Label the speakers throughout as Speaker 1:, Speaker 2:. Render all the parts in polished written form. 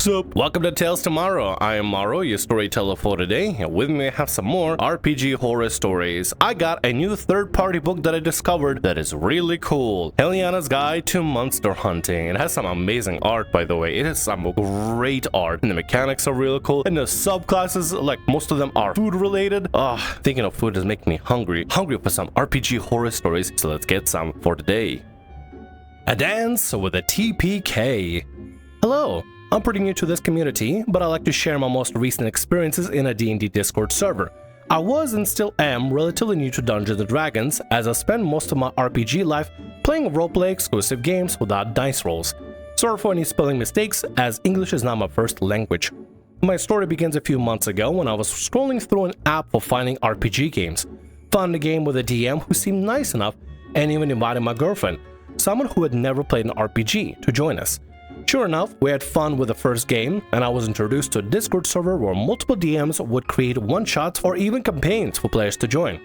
Speaker 1: Sup? Welcome to Tales Tomorrow. I am Morrow, your storyteller for today, and with me I have some more RPG horror stories. I got a new third-party book that I discovered that is really cool. Eliana's Guide to Monster Hunting. It has some amazing art, by the way. It has some great art, and the mechanics are really cool. And the subclasses, like most of them, are food-related. Thinking of food is making me hungry. Hungry for some RPG horror stories, so let's get some for today. A Dance with a TPK. Hello. I'm pretty new to this community, but I like to share my most recent experiences in a D&D Discord server. I was and still am relatively new to Dungeons & Dragons, as I spent most of my RPG life playing roleplay exclusive games without dice rolls. Sorry for any spelling mistakes, as English is not my first language. My story begins a few months ago when I was scrolling through an app for finding RPG games. Found a game with a DM who seemed nice enough and even invited my girlfriend, someone who had never played an RPG, to join us. Sure enough, we had fun with the first game, and I was introduced to a Discord server where multiple DMs would create one-shots or even campaigns for players to join.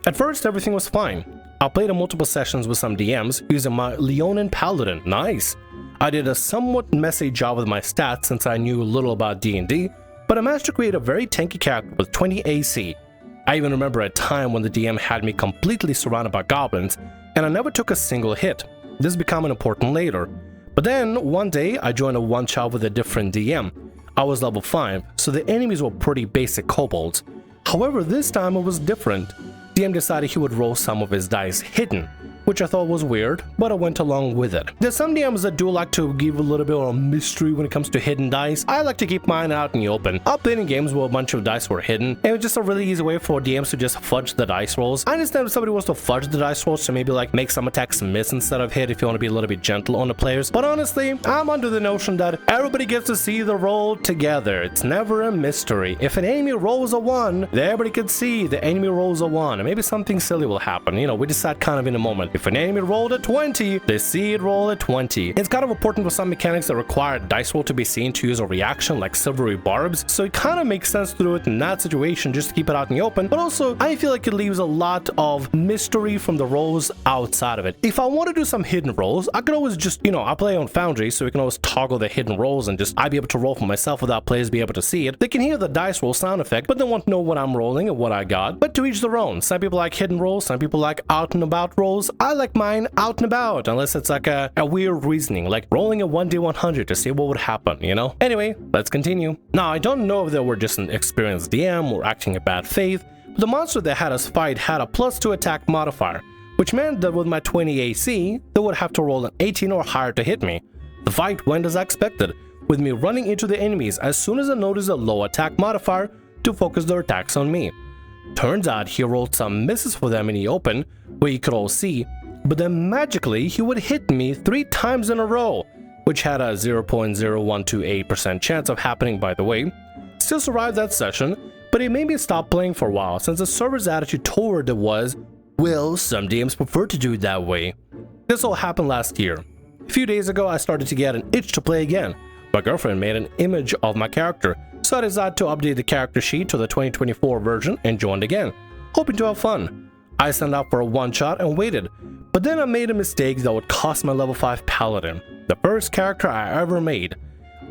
Speaker 1: At first, everything was fine. I played in multiple sessions with some DMs using my Leonin Paladin. Nice! I did a somewhat messy job with my stats since I knew little about D&D, but I managed to create a very tanky character with 20 AC. I even remember a time when the DM had me completely surrounded by goblins, and I never took a single hit. This became important later. But then, one day, I joined a one-shot with a different DM. I was level 5, so the enemies were pretty basic kobolds. However, this time it was different. DM decided he would roll some of his dice hidden, which I thought was weird, but I went along with it. There's some DMs that do like to give a little bit of a mystery when it comes to hidden dice. I like to keep mine out in the open. I played in games where a bunch of dice were hidden, and it was just a really easy way for DMs to just fudge the dice rolls. I understand if somebody wants to fudge the dice rolls to maybe like make some attacks miss instead of hit if you want to be a little bit gentle on the players, but honestly, I'm under the notion that everybody gets to see the roll together. It's never a mystery. If an enemy rolls a 1, then everybody can see the enemy rolls a 1, and maybe something silly will happen. You know, we decide kind of in a moment. If an enemy rolled a 20, they see it roll a 20. It's kind of important with some mechanics that require dice roll to be seen to use a reaction like silvery barbs, so it kind of makes sense to do it in that situation just to keep it out in the open, but also I feel like it leaves a lot of mystery from the rolls outside of it. If I want to do some hidden rolls, I could always just, I play on Foundry, so we can always toggle the hidden rolls and just I'd be able to roll for myself without players be able to see it. They can hear the dice roll sound effect, but they won't know what I'm rolling and what I got. But to each their own. Some people like hidden rolls, some people like out and about rolls. I like mine out and about, unless it's like a weird reasoning, like rolling a 1d100 to see what would happen, Anyway, let's continue. Now, I don't know if they were just an experienced DM or acting in bad faith, but the monster that had us fight had a +2 attack modifier, which meant that with my 20 AC, they would have to roll an 18 or higher to hit me. The fight went as I expected, with me running into the enemies as soon as I noticed a low attack modifier to focus their attacks on me. Turns out he rolled some misses for them in the open, where you could all see, but then magically he would hit me 3 times in a row, which had a 0.0128% chance of happening, by the way. Still survived that session, but it made me stop playing for a while since the server's attitude toward it was, well, some DMs prefer to do it that way. This all happened last year. A few days ago I started to get an itch to play again. My girlfriend made an image of my character, so I decided to update the character sheet to the 2024 version and joined again, hoping to have fun. I signed up for a one-shot and waited, but then I made a mistake that would cost my level 5 paladin, the first character I ever made.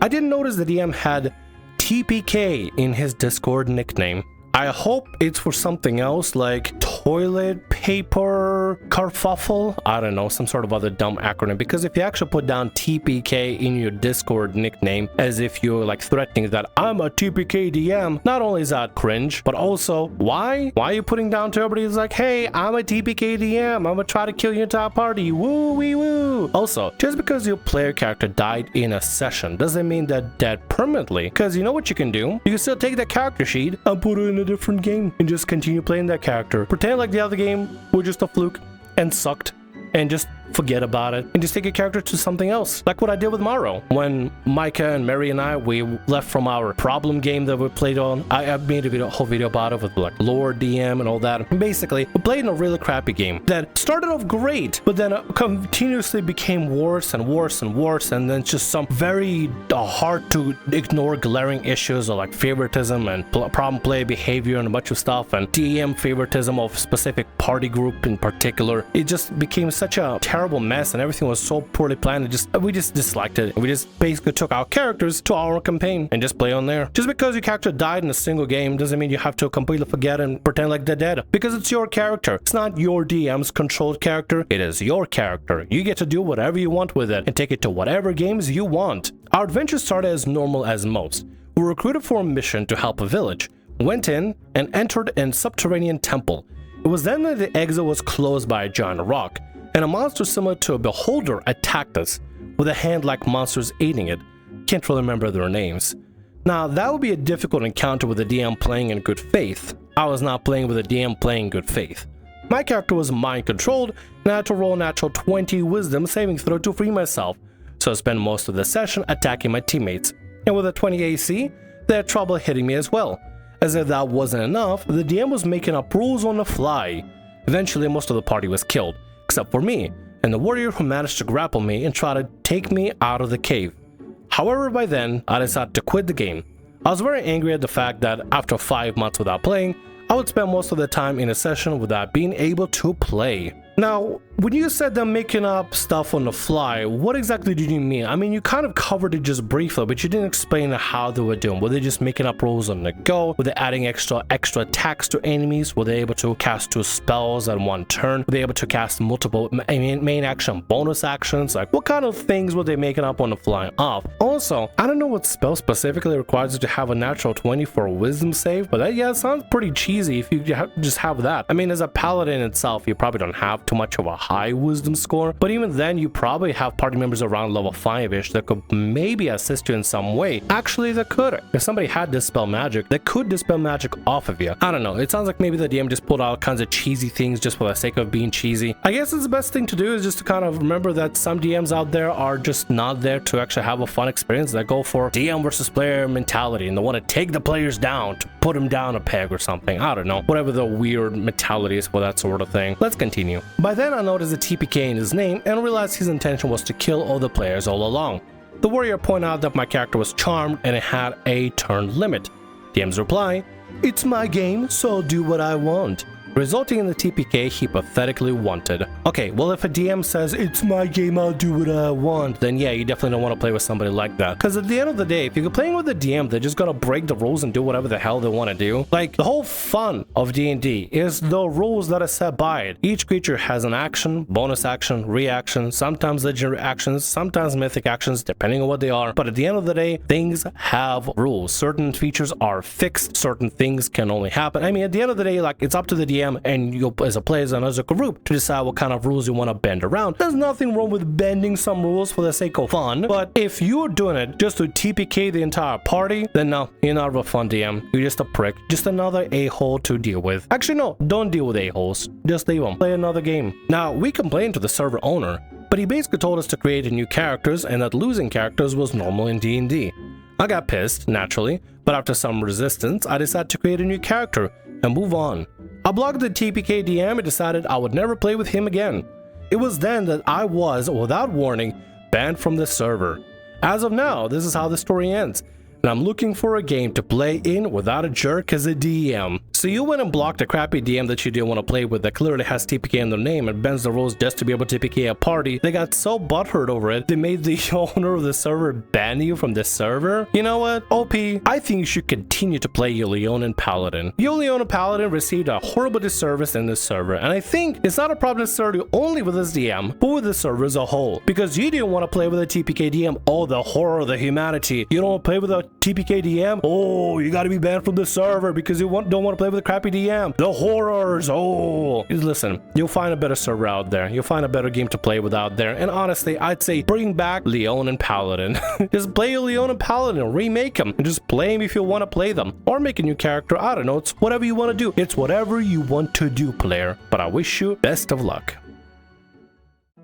Speaker 1: I didn't notice the DM had TPK in his Discord nickname. I hope it's for something else like toilet paper kerfuffle. I don't know, some sort of other dumb acronym, because if you actually put down TPK in your Discord nickname as if you're like threatening that I'm a TPK DM, not only is that cringe, but also why are you putting down to everybody who's like, hey, I'm a TPK DM, I'm gonna try to kill your entire party, woo wee woo. Also, just because your player character died in a session doesn't mean they're dead permanently, because you know what you can do? You can still take the character sheet and put it in a different game and just continue playing that character. Pretend like the other game was just a fluke and sucked, and just forget about it and just take a character to something else, like what I did with Morrow. When Micah and Mary and I, we left from our problem game that we played on, I made a whole video about it with like lore DM and all that. And basically, we played in a really crappy game that started off great, but then continuously became worse and worse and worse, and then just some very hard to ignore glaring issues of like favoritism and problem play behavior and a bunch of stuff, and DM favoritism of specific party group in particular. It just became such a terrible terrible mess and everything was so poorly planned. We just disliked it. We just basically took our characters to our campaign and just play on there. Just because your character died in a single game doesn't mean you have to completely forget and pretend like they're dead. Because it's your character. It's not your DM's controlled character. It is your character. You get to do whatever you want with it and take it to whatever games you want. Our adventure started as normal as most. We were recruited for a mission to help a village, went in, and entered a subterranean temple. It was then that the exit was closed by a giant rock, and a monster similar to a beholder attacked us, with a hand like monsters aiding it. Can't really remember their names. Now, that would be a difficult encounter with the DM playing in good faith. I was not playing with the DM playing in good faith. My character was mind-controlled, and I had to roll a natural 20 wisdom saving throw to free myself, so I spent most of the session attacking my teammates. And with a 20 AC, they had trouble hitting me as well. As if that wasn't enough, the DM was making up rules on the fly. Eventually, most of the party was killed, except for me, and the warrior who managed to grapple me and try to take me out of the cave. However, by then, I decided to quit the game. I was very angry at the fact that after 5 months without playing, I would spend most of the time in a session without being able to play. Now, when you said them making up stuff on the fly, what exactly did you mean? I mean, you kind of covered it just briefly, but you didn't explain how they were doing. Were they just making up rules on the go? Were they adding extra attacks to enemies? Were they able to cast 2 spells at one turn? Were they able to cast multiple main action, bonus actions? Like, what kind of things were they making up on the fly off? Also, I don't know what spell specifically requires you to have a natural 20 for a wisdom save, but that, yeah, it sounds pretty cheesy if you just have that. I mean, as a paladin itself, you probably don't have too much of a high wisdom score, but even then you probably have party members around level 5ish that could maybe assist you in some way. Actually, they could. If somebody had dispel magic, they could dispel magic off of you. I don't know, it sounds like maybe the DM just pulled out kinds of cheesy things just for the sake of being cheesy. I guess it's the best thing to do is just to kind of remember that some DMs out there are just not there to actually have a fun experience. They go for DM versus player mentality and they want to take the players down to put them down a peg or something. I don't know, whatever the weird mentality is for that sort of thing. Let's continue. By then I noticed a TPK in his name and realized his intention was to kill all the players all along. The warrior pointed out that my character was charmed and it had a turn limit. DM's reply, "It's my game, so do what I want," resulting in the TPK he pathetically wanted. Okay, well if a DM says, "It's my game, I'll do what I want," then yeah, you definitely don't want to play with somebody like that. Because at the end of the day, if you're playing with a DM, they're just gonna break the rules and do whatever the hell they want to do. Like, the whole fun of D&D is the rules that are set by it. Each creature has an action, bonus action, reaction, sometimes legendary actions, sometimes mythic actions, depending on what they are. But at the end of the day, things have rules. Certain features are fixed, certain things can only happen. I mean, at the end of the day, like, it's up to the DM and you as a player and as a group to decide what kind of rules you want to bend around. There's nothing wrong with bending some rules for the sake of fun, but if you're doing it just to TPK the entire party, then no, you're not a fun DM. You're just a prick, just another a-hole to deal with. Actually, no, don't deal with a-holes. Just leave them. Play another game. Now, we complained to the server owner, but he basically told us to create new characters and that losing characters was normal in D&D. I got pissed, naturally, but after some resistance, I decided to create a new character and move on. I blocked the TPK DM and decided I would never play with him again. It was then that I was, without warning, banned from the server. As of now, this is how the story ends, and I'm looking for a game to play in without a jerk as a DM. So you went and blocked a crappy DM that you didn't want to play with that clearly has TPK in their name and bends the rules just to be able to TPK a party. They got so butthurt over it, they made the owner of the server ban you from the server. You know what? OP, I think you should continue to play your Leonin Paladin. Your Leonin Paladin received a horrible disservice in this server, and I think it's not a problem necessarily only with this DM, but with the server as a whole. Because you didn't want to play with a TPK DM, oh, the horror of the humanity. You don't want to play with a TPK DM, oh, you gotta be banned from the server because you don't want to play with a crappy DM. The horrors, oh. Listen, you'll find a better server out there. You'll find a better game to play with out there. And honestly, I'd say bring back Leonin Paladin. Just play your Leonin Paladin, remake them, and just play them if you want to play them. Or make a new character, I don't know, it's whatever you want to do. It's whatever you want to do, player. But I wish you best of luck.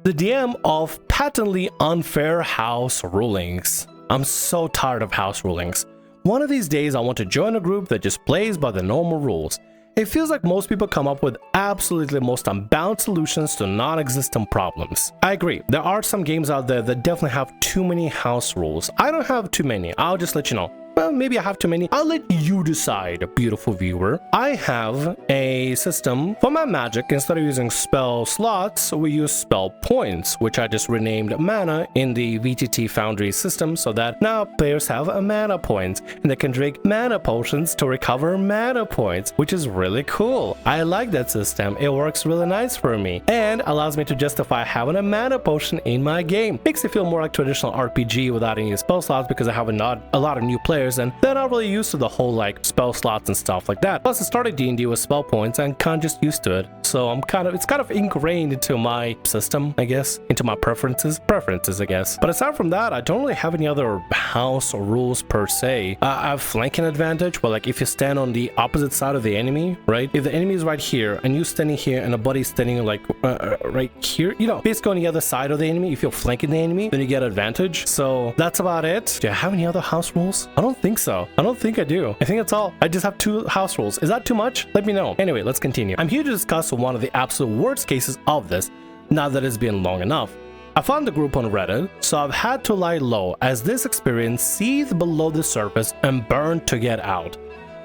Speaker 1: The DM of patently unfair house rulings. I'm so tired of house rulings. One of these days I want to join a group that just plays by the normal rules. It feels like most people come up with absolutely most unbound solutions to non-existent problems. I agree, there are some games out there that definitely have too many house rules. I don't have too many, I'll just let you know. Well, maybe I have too many. I'll let you decide, beautiful viewer. I have a system for my magic. Instead of using spell slots, we use spell points, which I just renamed mana in the VTT Foundry system so that now players have a mana points and they can drink mana potions to recover mana points, which is really cool. I like that system. It works really nice for me and allows me to justify having a mana potion in my game. Makes it feel more like traditional RPG without any spell slots because I have a lot of new players and they're not really used to the whole like spell slots and stuff like that. Plus I started D&D with spell points and kind of just used to it. So it's kind of ingrained into my system, I guess, into my preferences, I guess. But aside from that, I don't really have any other house or rules per se. I have flanking advantage, but like if you stand on the opposite side of the enemy, right? If the enemy is right here and you standing here and a buddy standing like right here, you know, basically on the other side of the enemy, if you're flanking the enemy, then you get advantage. So that's about it. Do I have any other house rules? I don't think so. I don't think I do. I think that's all. I just have 2 house rules. Is that too much? Let me know. Anyway, let's continue. I'm here to discuss one of the absolute worst cases of this, now that it's been long enough. I found the group on Reddit, so I've had to lie low as this experience seethed below the surface and burned to get out.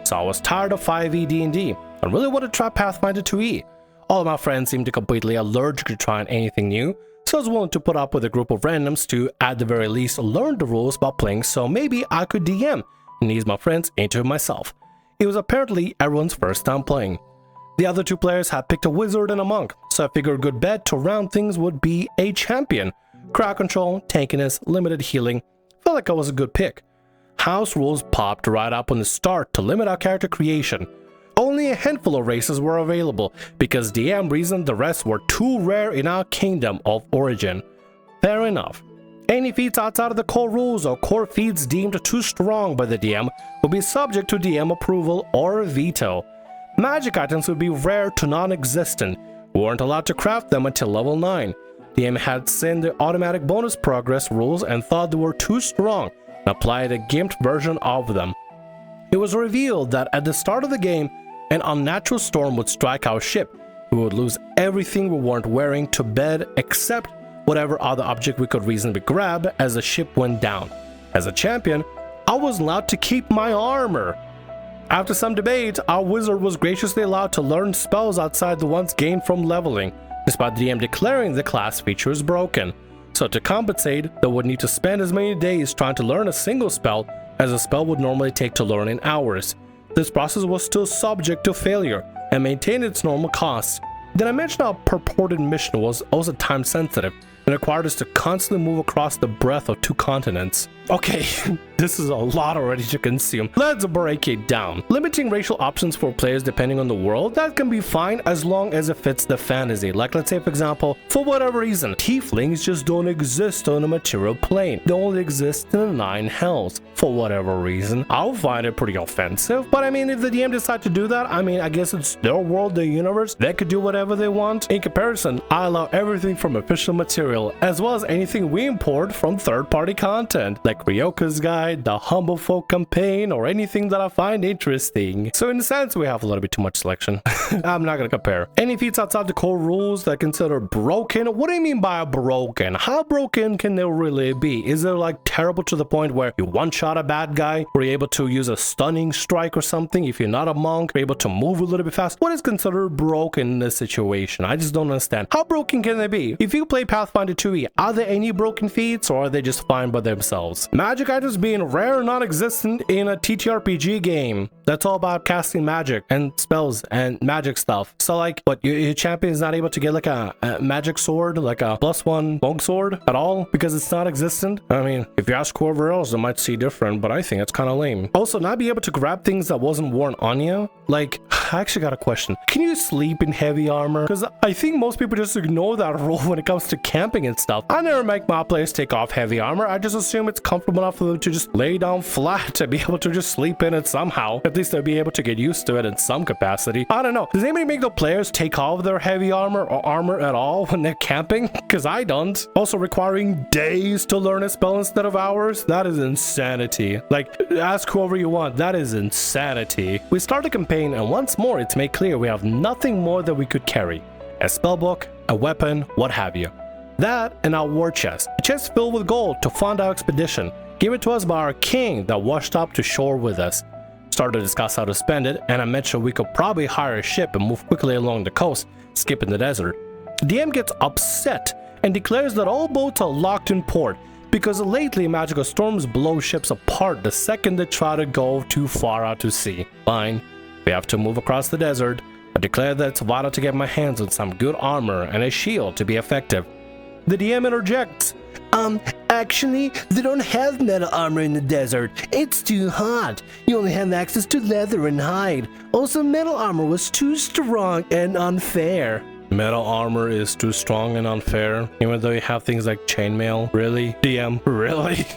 Speaker 1: So I was tired of 5e D&D and really wanted to try Pathfinder 2e. All of my friends seemed to completely allergic to trying anything new, so I was willing to put up with a group of randoms to, at the very least, learn the rules about playing so maybe I could DM and ease my friends into it myself. It was apparently everyone's first time playing. The other 2 players had picked a wizard and a monk, so I figured a good bet to round things would be a champion. Crowd control, tankiness, limited healing. Felt like I was a good pick. House rules popped right up on the start to limit our character creation. Only a handful of races were available because DM reasoned the rest were too rare in our kingdom of origin. Fair enough. Any feats outside of the core rules or core feats deemed too strong by the DM would be subject to DM approval or veto. Magic items would be rare to non-existent. We weren't allowed to craft them until level 9. DM had seen the automatic bonus progress rules and thought they were too strong and applied a gimped version of them. It was revealed that at the start of the game, an unnatural storm would strike our ship. We would lose everything we weren't wearing to bed except whatever other object we could reasonably grab as the ship went down. As a champion, I was allowed to keep my armor. After some debate, our wizard was graciously allowed to learn spells outside the ones gained from leveling, despite the DM declaring the class feature is broken. So to compensate, they would need to spend as many days trying to learn a single spell as a spell would normally take to learn in hours. This process was still subject to failure and maintained its normal cost. Then I mentioned our purported mission was also time sensitive and required us to constantly move across the breadth of 2 continents. Okay, this is a lot already to consume. Let's break it down. Limiting racial options for players depending on the world, that can be fine as long as it fits the fantasy. Like let's say for example, for whatever reason, tieflings just don't exist on a material plane. They only exist in the 9 hells. For whatever reason, I'll find it pretty offensive. But I mean, if the DM decide to do that, I mean, I guess it's their world, their universe. They could do whatever they want. In comparison, I allow everything from official material as well as anything we import from third-party content, like Ryoka's Guide, the Humble Folk campaign, or anything that I find interesting. So in a sense, we have a little bit too much selection. I'm not gonna compare. Any feats outside the core rules that are considered broken? What do you mean by broken? How broken can they really be? Is it like terrible to the point where you one-shot a bad guy, or you're able to use a stunning strike or something? If you're not a monk, you're able to move a little bit fast. What is considered broken in this situation? I just don't understand. How broken can they be? If you play Pathfinder 2e, are there any broken feats, or are they just fine by themselves? Magic items being rare or non-existent in a TTRPG game. That's all about casting magic and spells and magic stuff. So like, what, your champion is not able to get like a magic sword, like a +1 monk sword at all because it's not existent? I mean, if you ask whoever else, they might see different, but I think it's kind of lame. Also, not be able to grab things that wasn't worn on you. Like, I actually got a question. Can you sleep in heavy armor? Because I think most people just ignore that rule when it comes to camping and stuff. I never make my players take off heavy armor. I just assume it's comfortable enough for them to just lay down flat and be able to just sleep in it somehow. At least they'll be able to get used to it in some capacity. I don't know. Does anybody make the players take off their heavy armor or armor at all when they're camping? Because I don't. Also, requiring days to learn a spell instead of hours? That is insanity. Like, ask whoever you want. That is insanity. We start the campaign, and once more, it's made clear we have nothing more that we could carry. A spellbook, a weapon, what have you. That and our war chest. A chest filled with gold to fund our expedition. given to us by our king that washed up to shore with us. Started to discuss how to spend it, and I mentioned we could probably hire a ship and move quickly along the coast, skipping the desert. DM gets upset and declares that all boats are locked in port because lately magical storms blow ships apart the second they try to go too far out to sea. Fine, we have to move across the desert. I declare that it's vital to get my hands on some good armor and a shield to be effective. The DM interjects. Actually, they don't have metal armor in the desert. It's too hot. You only have access to leather and hide. Also, metal armor was too strong and unfair. Metal armor is too strong and unfair, even though you have things like chainmail. Really? DM, really?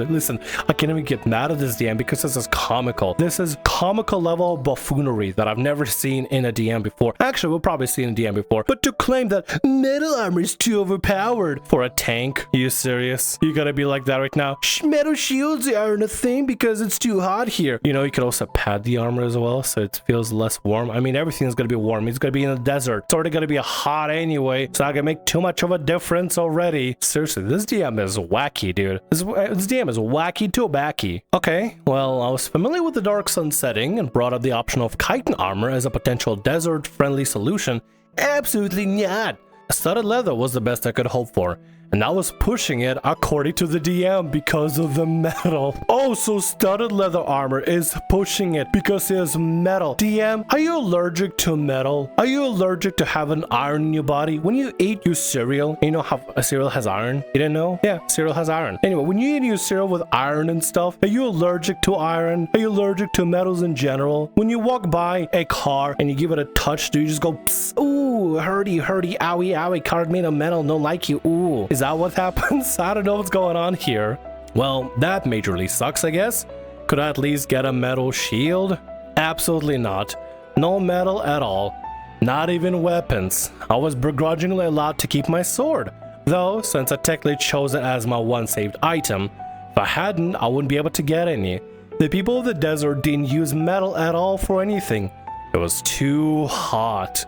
Speaker 1: Listen, I can't even get mad at this DM because this is comical. This is comical level buffoonery that I've never seen in a DM before. Actually, we'll probably see in a DM before. But to claim that metal armor is too overpowered for a tank, are you serious? You gotta be like that right now? Metal shields aren't a thing because it's too hot here. You know, you could also pad the armor as well so it feels less warm. I mean, everything's gonna be warm. It's gonna be in the desert. It's already gonna be hot anyway, so I can make too much of a difference already. Seriously, this DM is wacky, dude. This DM is wacky to backy. Okay, well, I was familiar with the Dark Sun setting and brought up the option of chitin armor as a potential desert-friendly solution. Absolutely not. Studded leather was the best I could hope for, and I was pushing it according to the DM because of the metal. Oh, so studded leather armor is pushing it because there's metal. DM, are you allergic to metal? Are you allergic to having iron in your body? When you eat your cereal, you know how a cereal has iron? You didn't know? Yeah, cereal has iron. Anyway, when you eat your cereal with iron and stuff, are you allergic to iron? Are you allergic to metals in general? When you walk by a car and you give it a touch, do you just go, psst, ooh, hurty, owie, owie, car made of metal, don't like you, ooh. Is that what happens? I don't know what's going on here. Well, that majorly sucks, I guess. Could I at least get a metal shield? Absolutely not. No metal at all. Not even weapons. I was begrudgingly allowed to keep my sword. Though, since I technically chose it as my one saved item, if I hadn't, I wouldn't be able to get any. The people of the desert didn't use metal at all for anything. It was too hot.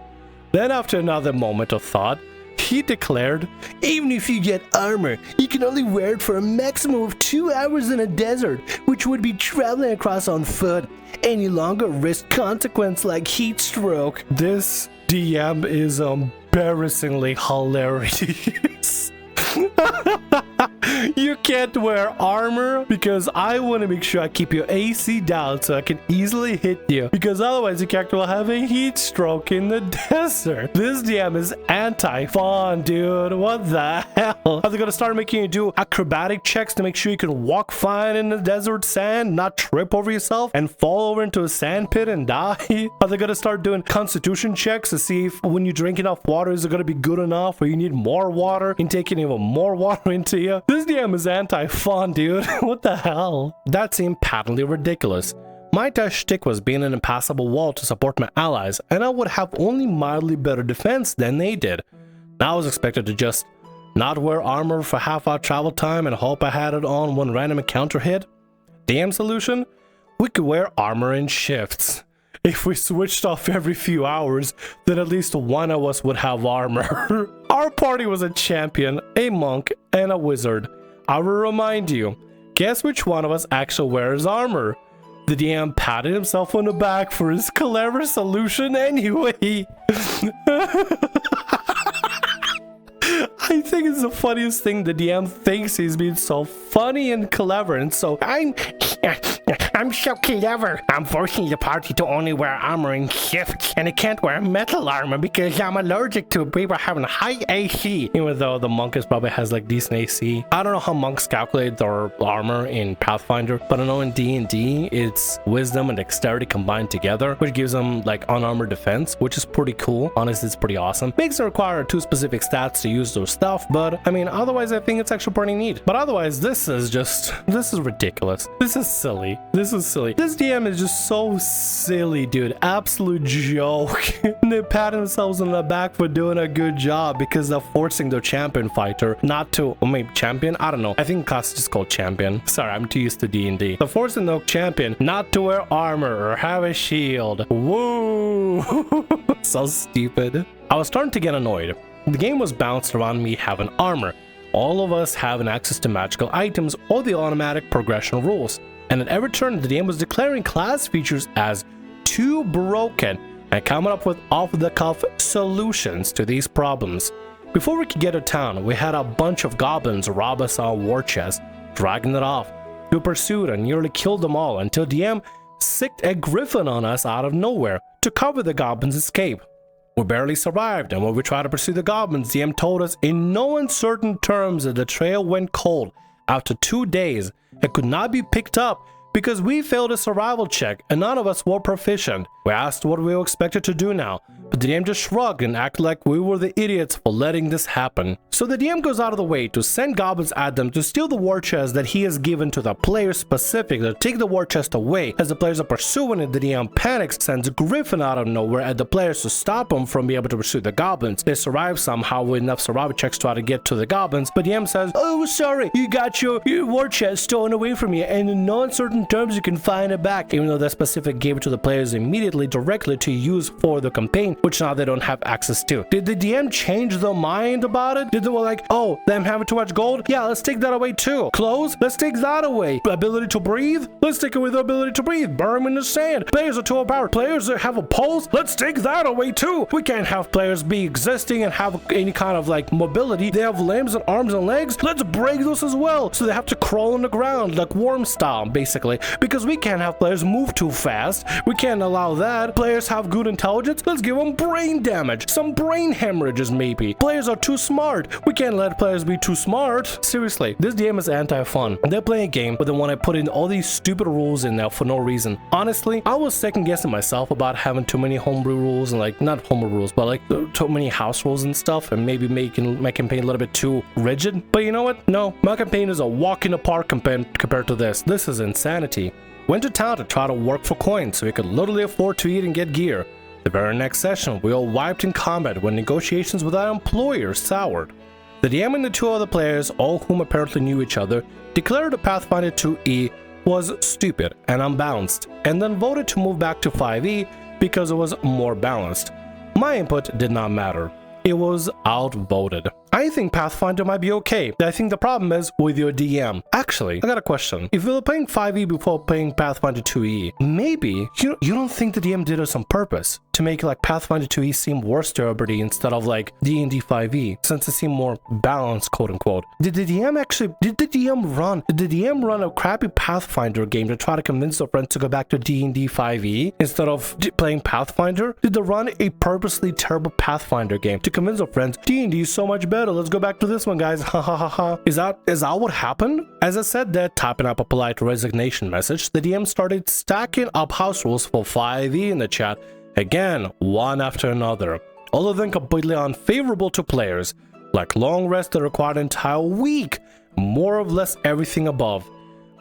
Speaker 1: Then after another moment of thought, he declared, even if you get armor, you can only wear it for a maximum of 2 hours in a desert, which would be traveling across on foot. Any longer risk consequence like heat stroke. This DM is embarrassingly hilarious. You can't wear armor because I want to make sure I keep your AC down so I can easily hit you, because otherwise your character will have a heat stroke in the desert. This DM is anti-fun, dude. What the hell? Are they gonna start making you do acrobatic checks to make sure you can walk fine in the desert sand, not trip over yourself and fall over into a sand pit and die? Are they gonna start doing constitution checks to see if when you drink enough water is it gonna be good enough, or you need more water and taking even more water into you? This DM is anti-fun, dude. What the hell? That seemed patently ridiculous. My entire shtick was being an impassable wall to support my allies, and I would have only mildly better defense than they did. Now I was expected to just not wear armor for half-hour travel time and hope I had it on when random encounter hit. DM solution? We could wear armor in shifts. If we switched off every few hours, then at least one of us would have armor. Our party was a champion, a monk, and a wizard. I will remind you, guess which one of us actually wears armor? The DM patted himself on the back for his clever solution anyway. I think it's the funniest thing. The DM thinks he's being so funny and clever, and so I'm so clever. I'm forcing the party to only wear armor in shifts, and I can't wear metal armor because I'm allergic to people having high AC. Even though the monk probably has like decent AC. I don't know how monks calculate their armor in Pathfinder, but I know in D&D it's wisdom and dexterity combined together, which gives them like unarmored defense, which is pretty cool. Honestly, it's pretty awesome. Makes it require 2 specific stats to use those stuff, but I mean, otherwise I think it's actually pretty neat. But otherwise, this is ridiculous. This is silly. This DM is just so silly, dude. Absolute joke. And they pat themselves on the back for doing a good job because they're forcing their champion fighter not to, or maybe champion? I don't know. I think class is just called champion. Sorry, I'm too used to D&D. They're forcing the champion not to wear armor or have a shield. Woo! So stupid. I was starting to get annoyed. The game was bounced around me having armor, all of us having access to magical items or the automatic progression rules. And at every turn, the DM was declaring class features as too broken and coming up with off-the-cuff solutions to these problems. Before we could get to town, we had a bunch of goblins rob us our war chest, dragging it off. We pursued and nearly killed them all until DM sicked a griffin on us out of nowhere to cover the goblins' escape. We barely survived, and when we tried to pursue the goblins, DM told us in no uncertain terms that the trail went cold after 2 days and could not be picked up because we failed a survival check and none of us were proficient. We asked what we were expected to do now, but the DM just shrugged and acted like we were the idiots for letting this happen. So the DM goes out of the way to send goblins at them to steal the war chest that he has given to the players specifically to take the war chest away. As the players are pursuing it, the DM panics, sends Griffin out of nowhere at the players to stop them from being able to pursue the goblins. They survive somehow with enough survival checks to try to get to the goblins, but DM says, "Oh, sorry, you got your war chest stolen away from you, and in no uncertain terms you can find it back," even though that specific gave it to the players immediately directly to use for the campaign, which now they don't have access to. Did the DM change their mind about it? Did they were like, "Oh, them having too much gold? Yeah, let's take that away too. Clothes? Let's take that away. Ability to breathe? Let's take away the ability to breathe. Burn them in the sand. Players are too overpowered. Players that have a pulse? Let's take that away too." We can't have players be existing and have any kind of like mobility. They have limbs and arms and legs. Let's break those as well, so they have to crawl on the ground like worm style basically, because we can't have players move too fast. We can't allow that. Players have good intelligence. Let's give them brain damage, some brain hemorrhages maybe. Players are too smart. We can't let players be too smart. Seriously, this game is anti-fun. They're playing a game, but they want to put in all these stupid rules in there for no reason. Honestly, I was second guessing myself about having too many homebrew rules and like, not homebrew rules, but like too many house rules and stuff, and maybe making my campaign a little bit too rigid. But you know what? No, my campaign is a walk in the park compared to this. This is insanity. Went to town to try to work for coins so we could literally afford to eat and get gear. The very next session, we all wiped in combat when negotiations with our employer soured. The DM and the two other players, all whom apparently knew each other, declared the Pathfinder 2E was stupid and unbalanced, and then voted to move back to 5E because it was more balanced. My input did not matter. It was outvoted. I think Pathfinder might be okay. I think the problem is with your DM. Actually, I got a question. If you were playing 5e before playing Pathfinder 2e, maybe you don't think the DM did this on purpose to make like Pathfinder 2e seem worse to everybody instead of like D&D 5e, since it seemed more balanced, quote unquote. Did the DM run a crappy Pathfinder game to try to convince their friends to go back to D&D 5e instead of playing Pathfinder? Did they run a purposely terrible Pathfinder game to convince their friends D&D is so much better? Let's go back to this one, guys. Ha ha ha ha. Is that what happened? As I said that, typing up a polite resignation message, the DM started stacking up house rules for 5e in the chat. Again, one after another. All of them completely unfavorable to players. Like long rest that required an entire week. More or less everything above.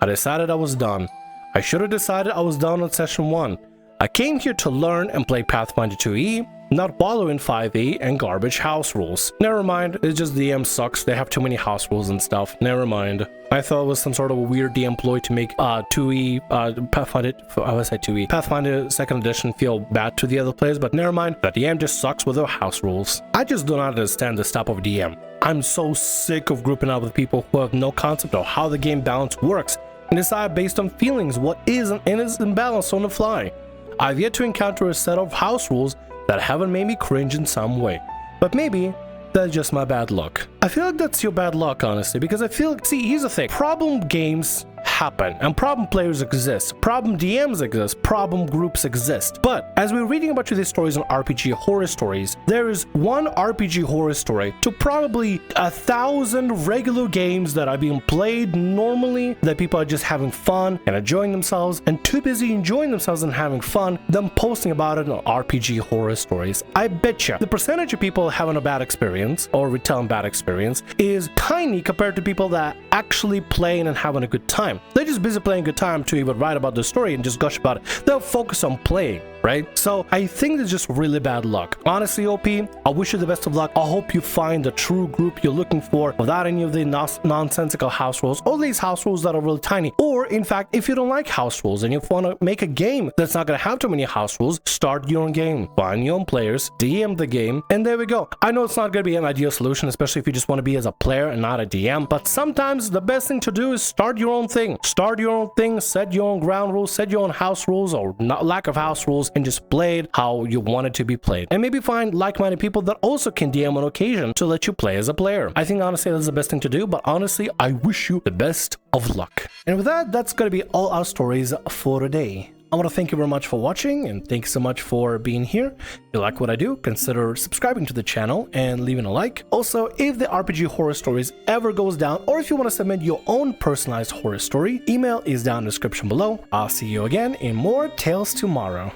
Speaker 1: I decided I was done. I should have decided I was done on session 1. I came here to learn and play Pathfinder 2e, not wallow in 5e and garbage house rules. Never mind, it's just DM sucks, they have too many house rules and stuff. Never mind. I thought it was some sort of a weird DM ploy to make 2e, Pathfinder 2e, Pathfinder 2nd edition feel bad to the other players, but never mind, the DM just sucks with their house rules. I just do not understand this type of DM. I'm so sick of grouping up with people who have no concept of how the game balance works and decide based on feelings what is and isn't balanced on the fly. I've yet to encounter a set of house rules that haven't made me cringe in some way. But maybe that's just my bad luck. I feel like that's your bad luck, honestly, because I feel like, see, here's the thing. Problem games happen and problem players exist, problem DMs exist, problem groups exist. But as we're reading about these stories on RPG Horror Stories, there is one RPG horror story to probably 1,000 regular games that are being played normally, that people are just having fun and enjoying themselves and too busy enjoying themselves and having fun than posting about it on RPG Horror Stories. I betcha the percentage of people having a bad experience or retelling bad experience is tiny compared to people that actually playing and having a good time. They're just busy playing a good time to even write about the story and just gush about it. They'll focus on playing. right? So I think it's just really bad luck. Honestly, OP, I wish you the best of luck. I hope you find the true group you're looking for without any of the nonsensical house rules, or these house rules that are really tiny. Or in fact, if you don't like house rules and you want to make a game that's not going to have too many house rules, start your own game, find your own players, DM the game, and there we go. I know it's not going to be an ideal solution, especially if you just want to be as a player and not a DM, but sometimes the best thing to do is start your own thing. Start your own thing, set your own ground rules, set your own house rules or lack of house rules, and just play it how you want it to be played. And maybe find like-minded people that also can DM on occasion to let you play as a player. I think honestly that's the best thing to do, but honestly, I wish you the best of luck. And with that, that's going to be all our stories for today. I want to thank you very much for watching, and thanks so much for being here. If you like what I do, consider subscribing to the channel and leaving a like. Also, if the RPG Horror Stories ever goes down, or if you want to submit your own personalized horror story, email is down in the description below. I'll see you again in more Tales Tomorrow.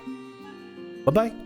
Speaker 1: Bye-bye.